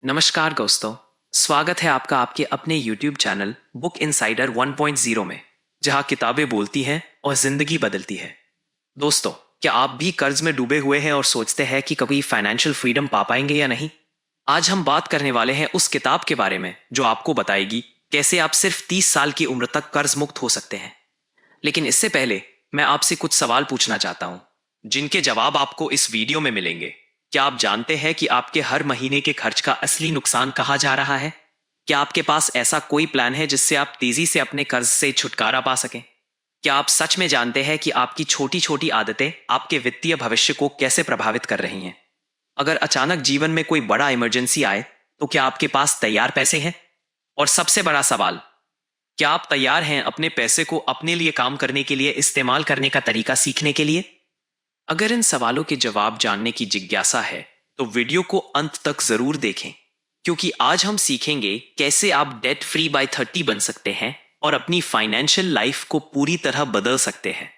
नमस्कार दोस्तों। स्वागत है आपका आपके अपने YouTube चैनल बुक इनसाइडर 1.0 में, जहां किताबें बोलती हैं और जिंदगी बदलती है। दोस्तों, क्या आप भी कर्ज में डूबे हुए हैं और सोचते हैं कि कभी फाइनेंशियल फ्रीडम पा पाएंगे या नहीं? आज हम बात करने वाले हैं उस किताब के बारे में जो आपको बताएगी कैसे आप सिर्फ 30 साल की उम्र तक कर्ज मुक्त हो सकते हैं। लेकिन इससे पहले मैं आपसे कुछ सवाल पूछना चाहता हूं, जिनके जवाब आपको इस वीडियो में मिलेंगे। क्या आप जानते हैं कि आपके हर महीने के खर्च का असली नुकसान कहाँ जा रहा है? क्या आपके पास ऐसा कोई प्लान है जिससे आप तेजी से अपने कर्ज से छुटकारा पा सकें? क्या आप सच में जानते हैं कि आपकी छोटी छोटी आदतें आपके वित्तीय भविष्य को कैसे प्रभावित कर रही हैं? अगर अचानक जीवन में कोई बड़ा इमरजेंसी आए, तो क्या आपके पास तैयार पैसे हैं? और सबसे बड़ा सवाल, क्या आप तैयार हैं अपने पैसे को अपने लिए काम करने के लिए इस्तेमाल करने का तरीका सीखने के लिए? अगर इन सवालों के जवाब जानने की जिज्ञासा है, तो वीडियो को अंत तक जरूर देखें, क्योंकि आज हम सीखेंगे कैसे आप डेट फ्री बाय 30 बन सकते हैं और अपनी फाइनेंशियल लाइफ को पूरी तरह बदल सकते हैं।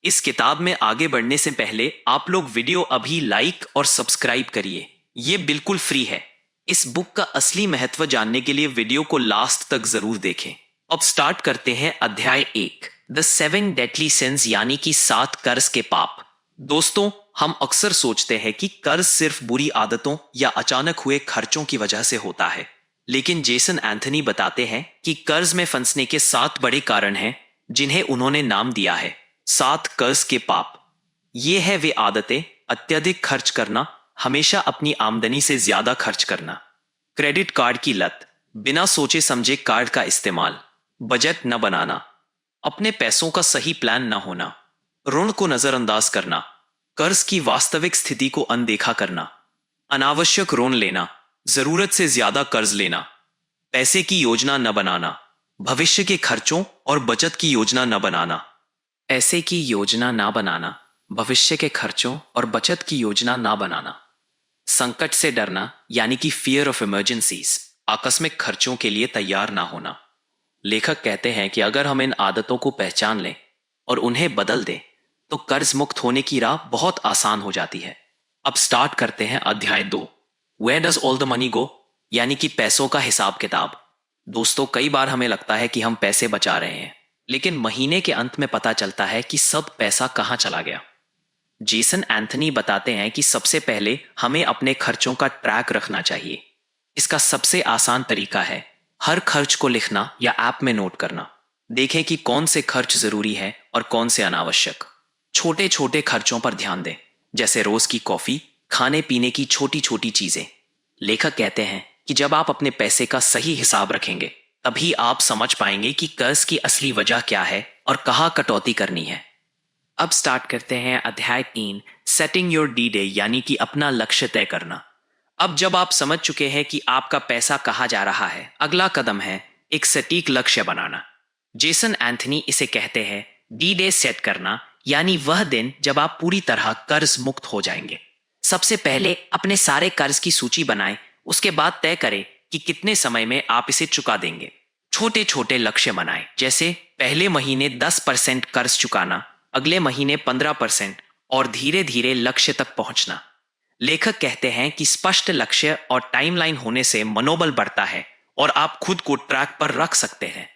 इस किताब में आगे बढ़ने से पहले आप लोग वीडियो अभी लाइक और सब्सक्राइब करिए। ये बिल्कुल फ्री है। इस बुक का असली महत्व जानने के लिए वीडियो को लास्ट तक जरूर देखें। अब स्टार्ट करते हैं अध्याय 1, द 7 डेडली सिंस, यानी कि 7 कर्ज के पाप। दोस्तों, हम अक्सर सोचते हैं कि कर्ज सिर्फ बुरी आदतों या अचानक हुए खर्चों की वजह से होता है, लेकिन जेसन एंथनी बताते हैं कि कर्ज में फंसने के 7 बड़े कारण हैं, जिन्हें उन्होंने नाम दिया है 7 कर्ज के पाप। ये है वे आदतें: अत्यधिक खर्च करना, हमेशा अपनी आमदनी से ज्यादा खर्च करना; क्रेडिट कार्ड की लत, बिना सोचे समझे कार्ड का इस्तेमाल; बजट न बनाना, अपने पैसों का सही प्लान न होना; ऋण को नजरअंदाज करना, कर्ज की वास्तविक स्थिति को अनदेखा करना; अनावश्यक ऋण लेना, जरूरत से ज्यादा कर्ज लेना; पैसे की योजना न बनाना, भविष्य के खर्चों और बचत की योजना न बनाना। पैसे की योजना ना बनाना, भविष्य के खर्चों और बचत की योजना ना बनाना। संकट से डरना, यानी कि फियर ऑफ इमरजेंसीज, आकस्मिक खर्चों के लिए तैयार ना होना। लेखक कहते हैं कि अगर हम इन आदतों को पहचान लें और उन्हें बदल दें, तो कर्ज मुक्त होने की राह बहुत आसान हो जाती है। अब स्टार्ट करते हैं अध्याय 2, where does all the money go, यानी कि पैसों का हिसाब किताब। दोस्तों, कई बार हमें लगता है कि हम पैसे बचा रहे हैं, लेकिन महीने के अंत में पता चलता है कि सब पैसा कहां चला गया। जेसन एंथनी बताते हैं कि सबसे पहले हमें अपने खर्चों का ट्रैक रखना चाहिए। इसका सबसे आसान तरीका है हर खर्च को लिखना या ऐप में नोट करना। देखें कि कौन से खर्च जरूरी है और कौन से अनावश्यक। छोटे छोटे खर्चों पर ध्यान दें, जैसे रोज की कॉफी, खाने पीने की छोटी छोटी चीजें। लेखक कहते हैं कि जब आप अपने पैसे का सही हिसाब रखेंगे, तभी आप समझ पाएंगे कि कर्ज की असली वजह क्या है और कहाँ कटौती करनी है। अब स्टार्ट करते हैं अध्याय 3, सेटिंग योर डी डे, यानी कि अपना लक्ष्य तय करना। अब जब आप समझ चुके हैं कि आपका पैसा कहाँ जा रहा है, अगला कदम है एक सटीक लक्ष्य बनाना। जेसन एंथनी इसे कहते हैं डी डे सेट करना, यानी वह दिन जब आप पूरी तरह कर्ज मुक्त हो जाएंगे। सबसे पहले अपने सारे कर्ज की सूची बनाएं, उसके बाद तय करें कि कितने समय में आप इसे चुका देंगे। छोटे छोटे लक्ष्य बनाएं, जैसे पहले महीने 10% कर्ज चुकाना, अगले महीने 15% और धीरे धीरे लक्ष्य तक पहुंचना। लेखक कहते हैं कि स्पष्ट लक्ष्य और टाइमलाइन होने से मनोबल बढ़ता है और आप खुद को ट्रैक पर रख सकते हैं।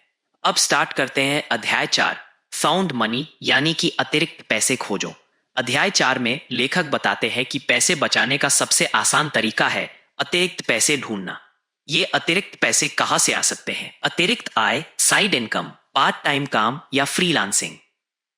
अब स्टार्ट करते हैं अध्याय 4, फाउंड मनी, यानी कि अतिरिक्त पैसे खोजो। अध्याय 4 में लेखक बताते हैं कि पैसे बचाने का सबसे आसान तरीका है अतिरिक्त पैसे ढूंढना। ये अतिरिक्त पैसे कहां से आ सकते हैं? अतिरिक्त आय, साइड इनकम, पार्ट टाइम काम या फ्रीलांसिंग।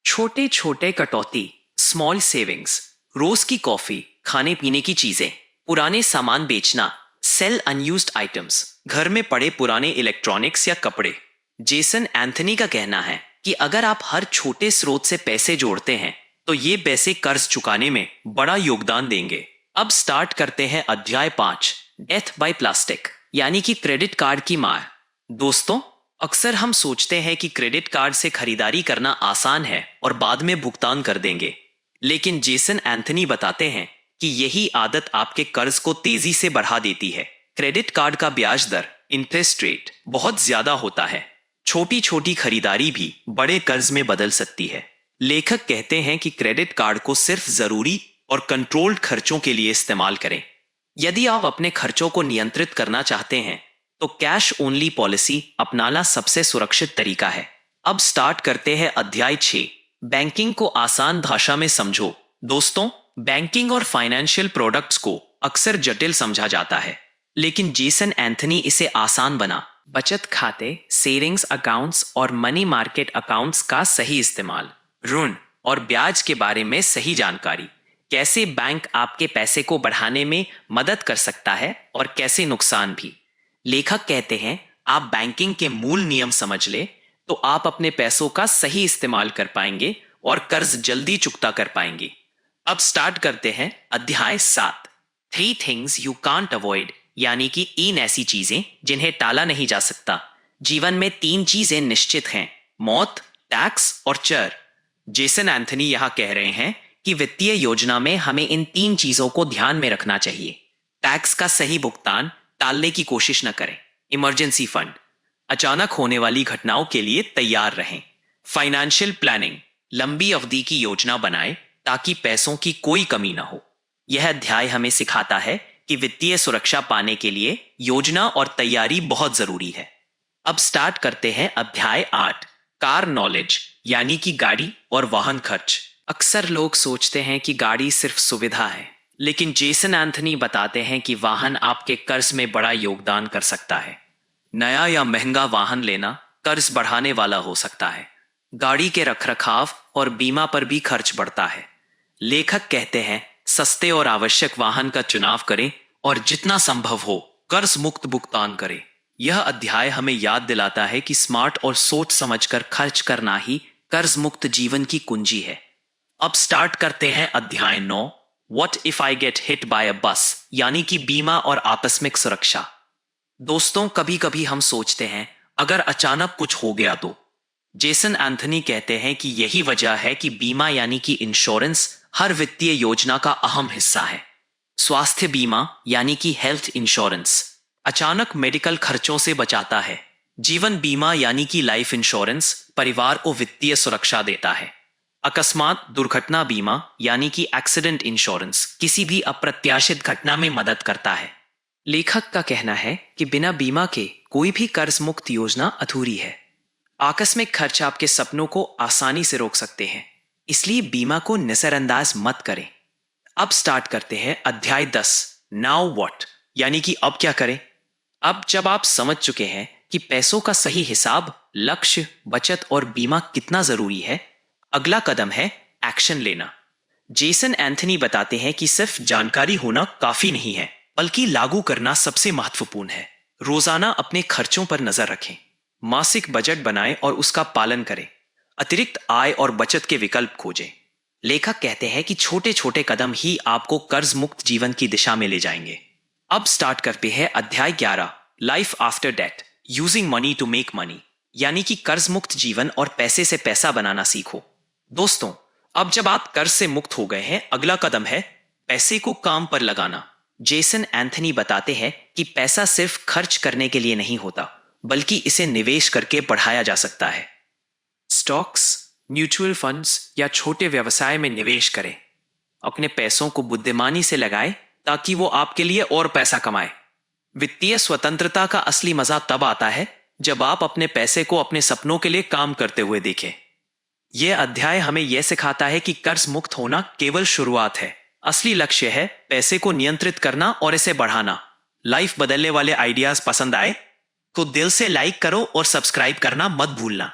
छोटे छोटे कटौती, स्मॉल सेविंग्स, रोज की कॉफी, खाने पीने की चीजें, पुराने सामान बेचना, सेल अनयूज्ड आइटम्स, घर में पड़े पुराने इलेक्ट्रॉनिक्स या कपड़े। जेसन एंथनी का कहना है कि अगर आप हर छोटे स्रोत से पैसे जोड़ते हैं, तो ये पैसे कर्ज चुकाने में बड़ा योगदान देंगे। अब स्टार्ट करते हैं अध्याय 5, डेथ बाय प्लास्टिक, यानी कि क्रेडिट कार्ड की मार। दोस्तों, अक्सर हम सोचते हैं कि क्रेडिट कार्ड से खरीदारी करना आसान है और बाद में भुगतान कर देंगे, लेकिन जेसन एंथनी बताते हैं कि यही आदत आपके कर्ज को तेजी से बढ़ा देती है। क्रेडिट कार्ड का ब्याज दर, इंटरेस्ट रेट, बहुत ज्यादा होता है। छोटी छोटी खरीदारी भी बड़े कर्ज में बदल सकती है। लेखक कहते हैं कि क्रेडिट कार्ड को सिर्फ जरूरी और कंट्रोल्ड खर्चों के लिए इस्तेमाल करें। यदि आप अपने खर्चों को नियंत्रित करना चाहते हैं तो कैश ओनली पॉलिसी अपनाना सबसे सुरक्षित तरीका है। अब स्टार्ट करते हैं अध्याय 6, बैंकिंग को आसान भाषा में समझो। दोस्तों, बैंकिंग और फाइनेंशियल प्रोडक्ट्स को अक्सर जटिल समझा जाता है, लेकिन जेसन एंथनी इसे आसान बना। बचत खाते, सेविंग्स अकाउंट्स और मनी मार्केट अकाउंट्स का सही इस्तेमाल, ऋण और ब्याज के बारे में सही जानकारी, कैसे बैंक आपके पैसे को बढ़ाने में मदद कर सकता है और कैसे नुकसान भी। लेखक कहते हैं, आप बैंकिंग के मूल नियम समझ ले तो आप अपने पैसों का सही इस्तेमाल कर पाएंगे और कर्ज जल्दी चुकता कर पाएंगे। अब स्टार्ट करते हैं अध्याय 7, 3 थिंग्स यू कांट अवॉइड, यानी कि 3 ऐसी चीजें जिन्हें टाला नहीं जा सकता। जीवन में 3 चीजें निश्चित हैं, मौत, टैक्स और चर। जेसन एंथनी यहां कह रहे हैं कि वित्तीय योजना में हमें इन 3 चीजों को ध्यान में रखना चाहिए। टैक्स का सही भुगतान टालने की कोशिश न करें। इमरजेंसी फंड, अचानक होने वाली घटनाओं के लिए तैयार रहें। फाइनेंशियल प्लानिंग, लंबी अवधि की योजना बनाएं ताकि पैसों की कोई कमी ना हो। यह अध्याय हमें सिखाता है कि वित्तीय सुरक्षा पाने के लिए योजना और तैयारी बहुत जरूरी है। अब स्टार्ट करते हैं अध्याय 8, कार नॉलेज, यानी कि गाड़ी और वाहन खर्च। अक्सर लोग सोचते हैं कि गाड़ी सिर्फ सुविधा है, लेकिन जेसन एंथनी बताते हैं कि वाहन आपके कर्ज में बड़ा योगदान कर सकता है। नया या महंगा वाहन लेना कर्ज बढ़ाने वाला हो सकता है। गाड़ी के रखरखाव और बीमा पर भी खर्च बढ़ता है। लेखक कहते हैं, सस्ते और आवश्यक वाहन का चुनाव करें और जितना संभव हो कर्ज मुक्त भुगतान करें। यह अध्याय हमें याद दिलाता है कि स्मार्ट और सोच समझकर खर्च करना ही कर्ज मुक्त जीवन की कुंजी है। अब स्टार्ट करते हैं अध्याय 9, what if I get hit by a bus, यानी कि बीमा और आकस्मिक सुरक्षा। दोस्तों, कभी कभी हम सोचते हैं अगर अचानक कुछ हो गया तो। जेसन एंथनी कहते हैं कि यही वजह है कि बीमा यानी कि इंश्योरेंस हर वित्तीय योजना का अहम हिस्सा है। स्वास्थ्य बीमा यानी कि हेल्थ इंश्योरेंस अचानक मेडिकल खर्चों से बचाता है। जीवन बीमा यानी कि लाइफ इंश्योरेंस परिवार को वित्तीय सुरक्षा देता है। अकस्मात दुर्घटना बीमा यानी कि एक्सीडेंट इंश्योरेंस किसी भी अप्रत्याशित घटना में मदद करता है। लेखक का कहना है कि बिना बीमा के कोई भी कर्ज मुक्त योजना अधूरी है। आकस्मिक खर्च आपके सपनों को आसानी से रोक सकते हैं, इसलिए बीमा को नजरअंदाज मत करें। अब स्टार्ट करते हैं अध्याय 10, नाउ व्हाट, यानी कि अब क्या करें। अब जब आप समझ चुके हैं कि पैसों का सही हिसाब, लक्ष्य, बचत और बीमा कितना जरूरी है, अगला कदम है एक्शन लेना। जेसन एंथनी बताते हैं कि सिर्फ जानकारी होना काफी नहीं है, बल्कि लागू करना सबसे महत्वपूर्ण है। रोजाना अपने खर्चों पर नजर रखें, मासिक बजट बनाएं और उसका पालन करें। अतिरिक्त आय और बचत के विकल्प खोजें। लेखक कहते हैं कि छोटे छोटे कदम ही आपको कर्ज मुक्त जीवन की दिशा में ले जाएंगे। अब स्टार्ट करते हैं अध्याय 11, life after debt, using money to make money, यानी कि कर्ज मुक्त जीवन और पैसे से पैसा बनाना सीखो। दोस्तों, अब जब आप कर्ज से मुक्त हो गए हैं, अगला कदम है पैसे को काम पर लगाना। जेसन एंथनी बताते हैं कि पैसा सिर्फ खर्च करने के लिए नहीं होता, बल्कि इसे निवेश करके बढ़ाया जा सकता है। स्टॉक्स, म्यूचुअल फंड्स या छोटे व्यवसाय में निवेश करें। अपने पैसों को बुद्धिमानी से लगाएं ताकि वो आपके लिए और पैसा कमाए। वित्तीय स्वतंत्रता का असली मजा तब आता है जब आप अपने पैसे को अपने सपनों के लिए काम करते हुए देखें। यह अध्याय हमें यह सिखाता है कि कर्ज मुक्त होना केवल शुरुआत है। असली लक्ष्य है पैसे को नियंत्रित करना और इसे बढ़ाना। लाइफ बदलने वाले आइडियाज पसंद आए तो दिल से लाइक करो और सब्सक्राइब करना मत भूलना।